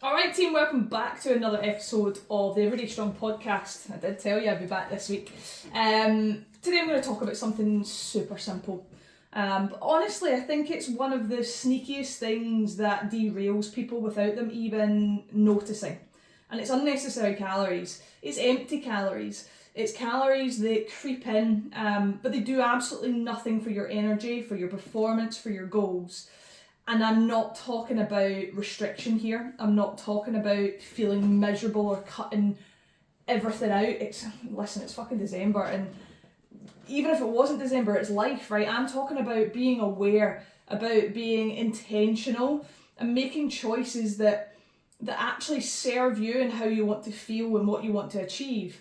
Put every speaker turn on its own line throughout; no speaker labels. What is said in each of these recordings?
Alright team, welcome back to another episode of the Everyday Strong podcast. I did tell you I'd be back this week. Today I'm going to talk about something super simple. But honestly, I think it's one of the sneakiest things that derails people without them even noticing. And it's unnecessary calories. It's empty calories. It's calories that creep in, but they do absolutely nothing for your energy, for your performance, for your goals. And I'm not talking about restriction here. I'm not talking about feeling miserable or cutting everything out. It's fucking December, and even if it wasn't December, it's life, right? I'm talking about being aware, about being intentional and making choices that actually serve you and how you want to feel and what you want to achieve.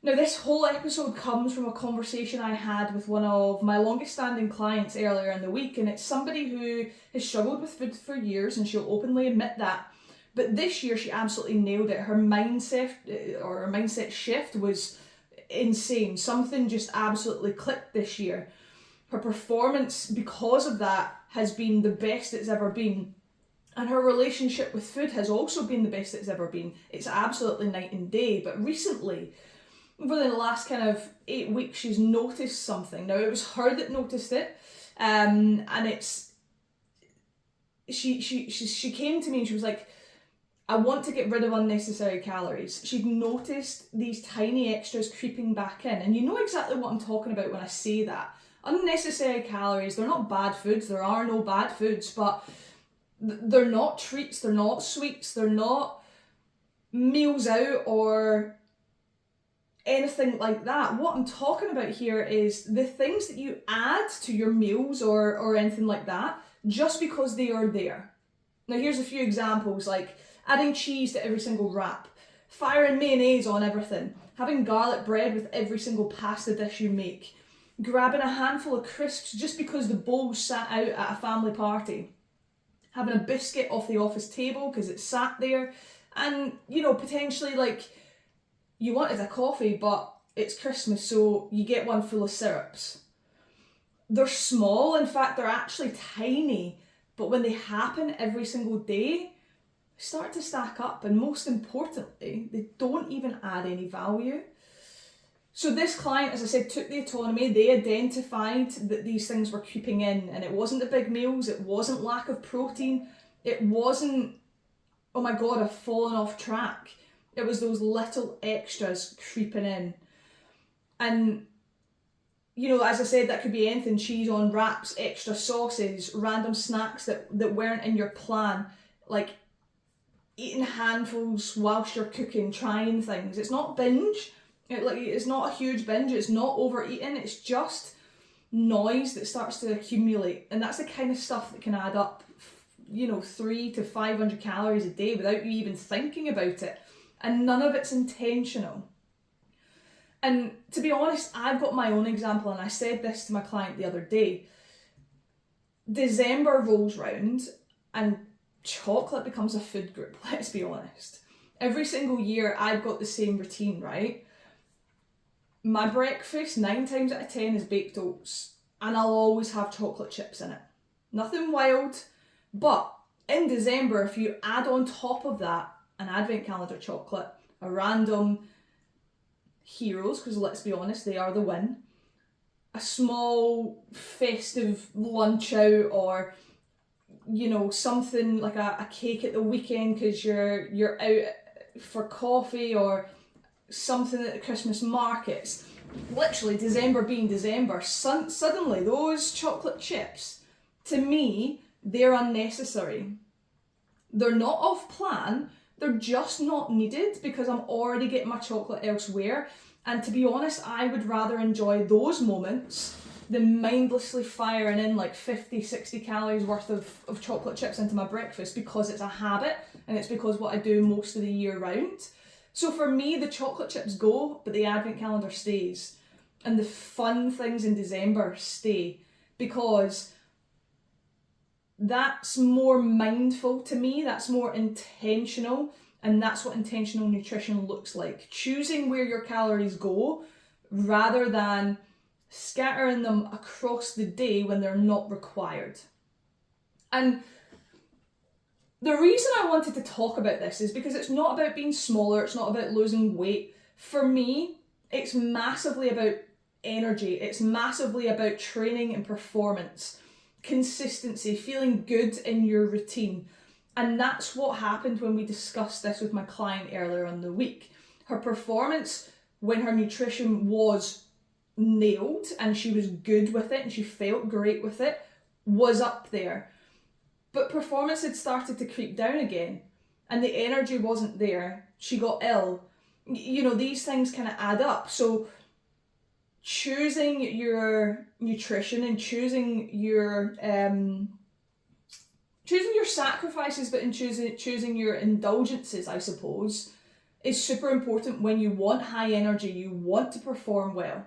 Now, this whole episode comes from a conversation I had with one of my longest standing clients earlier in the week, and it's somebody who has struggled with food for years, and she'll openly admit that. But this year she absolutely nailed it. Her mindset shift was insane. Something just absolutely clicked this year. Her performance, because of that, has been the best it's ever been. And her relationship with food has also been the best it's ever been. It's absolutely night and day. But recently, over the last kind of 8 weeks, she's noticed something. Now, it was her that noticed it, and it's she came to me and she was like, I want to get rid of unnecessary calories. She'd noticed these tiny extras creeping back in, and you know exactly what I'm talking about when I say that. Unnecessary calories, they're not bad foods, there are no bad foods, but they're not treats, they're not sweets, they're not meals out or anything like that. What I'm talking about here is the things that you add to your meals or anything like that just because they are there. Now here's a few examples, like adding cheese to every single wrap, firing mayonnaise on everything, having garlic bread with every single pasta dish you make, grabbing a handful of crisps just because the bowl sat out at a family party, having a biscuit off the office table because it sat there, and potentially like you wanted a coffee, but it's Christmas, so you get one full of syrups. They're small, in fact, they're actually tiny, but when they happen every single day, they start to stack up, and most importantly, they don't even add any value. So this client, as I said, took the autonomy. They identified that these things were creeping in, and it wasn't the big meals, it wasn't lack of protein, it wasn't, oh my god, I've fallen off track. It was those little extras creeping in. And, as I said, that could be anything: cheese on wraps, extra sauces, random snacks that weren't in your plan, like eating handfuls whilst you're cooking, trying things. It's not binge. It's not a huge binge. It's not overeating. It's just noise that starts to accumulate. And that's the kind of stuff that can add up, 300 to 500 calories a day without you even thinking about it. And none of it's intentional. And to be honest, I've got my own example, and I said this to my client the other day. December rolls round and chocolate becomes a food group, let's be honest. Every single year I've got the same routine, right? My breakfast 9 times out of 10 is baked oats, and I'll always have chocolate chips in it. Nothing wild, but in December, if you add on top of that an advent calendar chocolate, a random Heroes, because let's be honest, they are the win, a small festive lunch out, or something like a cake at the weekend because you're out for coffee, or something at the Christmas markets. Literally, December being December, suddenly those chocolate chips, to me, they're unnecessary. They're not off plan. They're just not needed because I'm already getting my chocolate elsewhere. And to be honest, I would rather enjoy those moments than mindlessly firing in like 50, 60 calories worth of chocolate chips into my breakfast, because it's a habit and it's because what I do most of the year round. So for me, the chocolate chips go, but the advent calendar stays. And the fun things in December stay, because that's more mindful to me, that's more intentional, and that's what intentional nutrition looks like. Choosing where your calories go rather than scattering them across the day when they're not required. And The reason I wanted to talk about this is because it's not about being smaller, it's not about losing weight. For me, it's massively about energy, it's massively about training and performance, consistency, feeling good in your routine. And that's what happened when we discussed this with my client earlier in the week. Her performance when her nutrition was nailed and she was good with it and she felt great with it was up there. But performance had started to creep down again and the energy wasn't there. She got ill. You know, these things kind of add up. So choosing your nutrition and choosing your sacrifices, but in choosing your indulgences, I suppose, is super important when you want high energy, you want to perform well.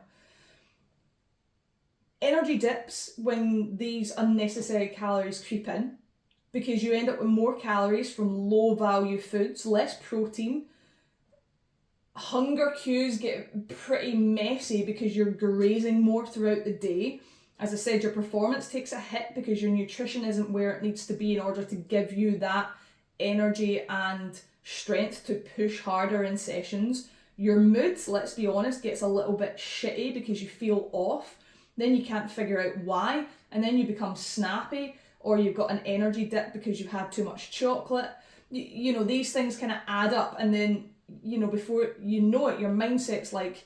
Energy dips when these unnecessary calories creep in, because you end up with more calories from low value foods, less protein. Hunger cues get pretty messy because you're grazing more throughout the day. As I said, your performance takes a hit because your nutrition isn't where it needs to be in order to give you that energy and strength to push harder in sessions. Your mood, let's be honest, gets a little bit shitty because you feel off. Then you can't figure out why, and then you become snappy, or you've got an energy dip because you've had too much chocolate. You know, these things kind of add up, and then, you know, before you know it, your mindset's like,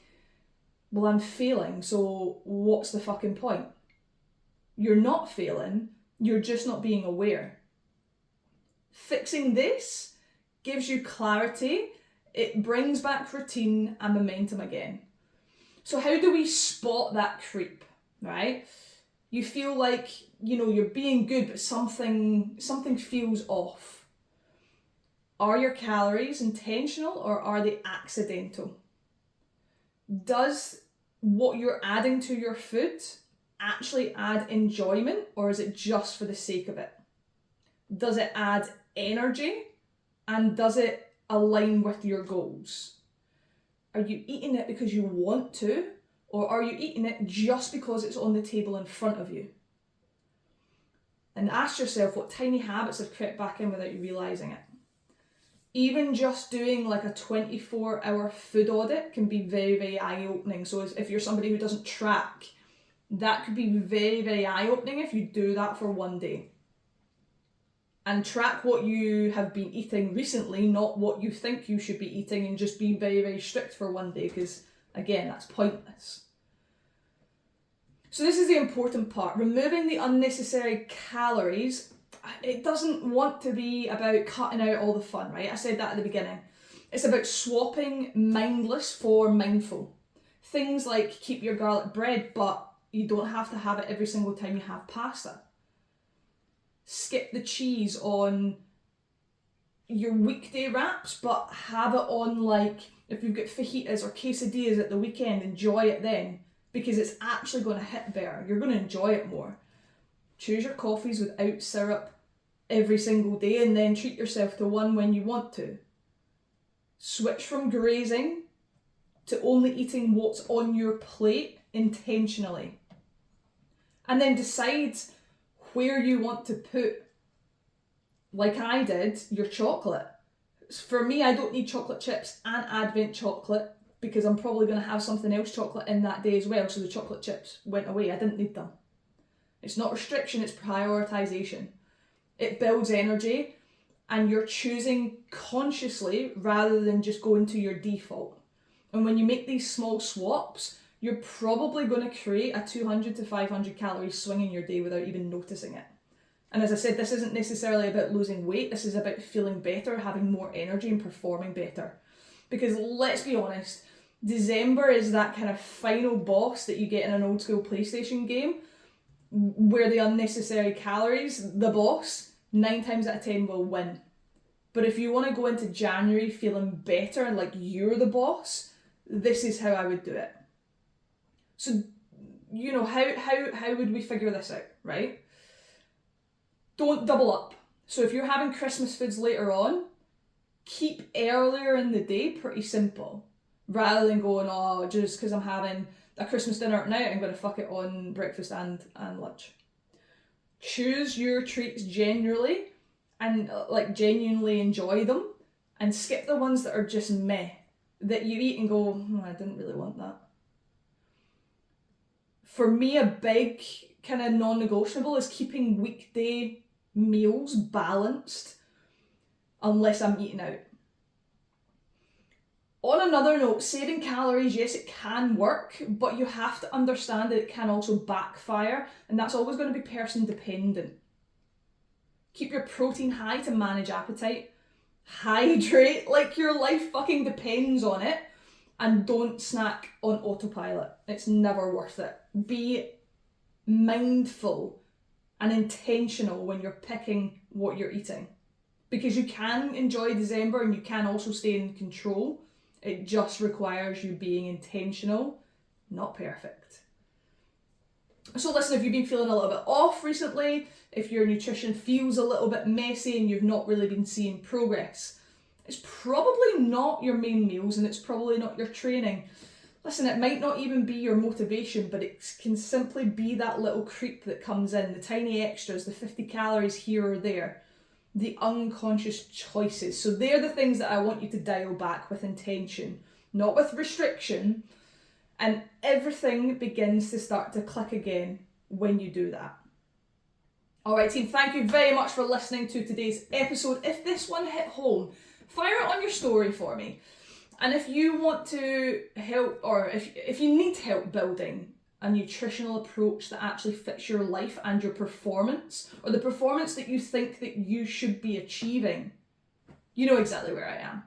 well, I'm failing, so what's the fucking point? You're not failing, you're just not being aware. Fixing this gives you clarity, it brings back routine and momentum again. So how do we spot that creep, right? You feel like, you know, you're being good, but something feels off. Are your calories intentional or are they accidental? Does what you're adding to your food actually add enjoyment, or is it just for the sake of it? Does it add energy, and does it align with your goals? Are you eating it because you want to, or are you eating it just because it's on the table in front of you? And ask yourself what tiny habits have crept back in without you realising it. Even just doing like a 24-hour food audit can be very, very eye-opening. So if you're somebody who doesn't track, that could be very, very eye-opening if you do that for one day. And track what you have been eating recently, not what you think you should be eating, and just be very, very strict for one day, because again, that's pointless. So this is the important part. Removing the unnecessary calories, it doesn't want to be about cutting out all the fun, right? I said that at the beginning. It's about swapping mindless for mindful. Things like keep your garlic bread, but you don't have to have it every single time you have pasta. Skip the cheese on your weekday wraps, but have it on, like, if you've got fajitas or quesadillas at the weekend, enjoy it then, because it's actually going to hit better. You're going to enjoy it more. Choose your coffees without syrup every single day, and then treat yourself to one when you want to. Switch from grazing to only eating what's on your plate intentionally. And then decide where you want to put, like I did, your chocolate. For me, I don't need chocolate chips and Advent chocolate because I'm probably going to have something else chocolate in that day as well, so the chocolate chips went away. I didn't need them. It's not restriction, it's prioritization. It builds energy, and you're choosing consciously rather than just going to your default. And when you make these small swaps, you're probably going to create a 200 to 500 calorie swing in your day without even noticing it. And as I said, this isn't necessarily about losing weight, this is about feeling better, having more energy and performing better. Because let's be honest, December is that kind of final boss that you get in an old school PlayStation game, where the unnecessary calories, the boss, 9 times out of 10 will win. But if you want to go into January feeling better and like you're the boss, this is how I would do it. So, you know, how would we figure this out, right? Don't double up. So if you're having Christmas foods later on, keep earlier in the day pretty simple. Rather than going, oh, just because I'm having a Christmas dinner at night, I'm going to fuck it on breakfast and lunch. Choose your treats generally and like genuinely enjoy them, and skip the ones that are just meh, that you eat and go, I didn't really want that. For me, a big kind of non-negotiable is keeping weekday meals balanced unless I'm eating out. On another note, saving calories, yes, it can work, but you have to understand that it can also backfire, and that's always going to be person dependent. Keep your protein high to manage appetite. Hydrate like your life fucking depends on it, and don't snack on autopilot. It's never worth it. Be mindful and intentional when you're picking what you're eating, because you can enjoy December and you can also stay in control. It just requires you being intentional, not perfect. So listen, if you've been feeling a little bit off recently, if your nutrition feels a little bit messy and you've not really been seeing progress, it's probably not your main meals and it's probably not your training. Listen, it might not even be your motivation, but it can simply be that little creep that comes in, the tiny extras, the 50 calories here or there, the unconscious choices. So they're the things that I want you to dial back with intention, not with restriction. And everything begins to start to click again when you do that. All right, team, thank you very much for listening to today's episode. If this one hit home, fire it on your story for me. And if you want to help, or if you need help building a nutritional approach that actually fits your life and your performance, or the performance that you think that you should be achieving, you know exactly where I am.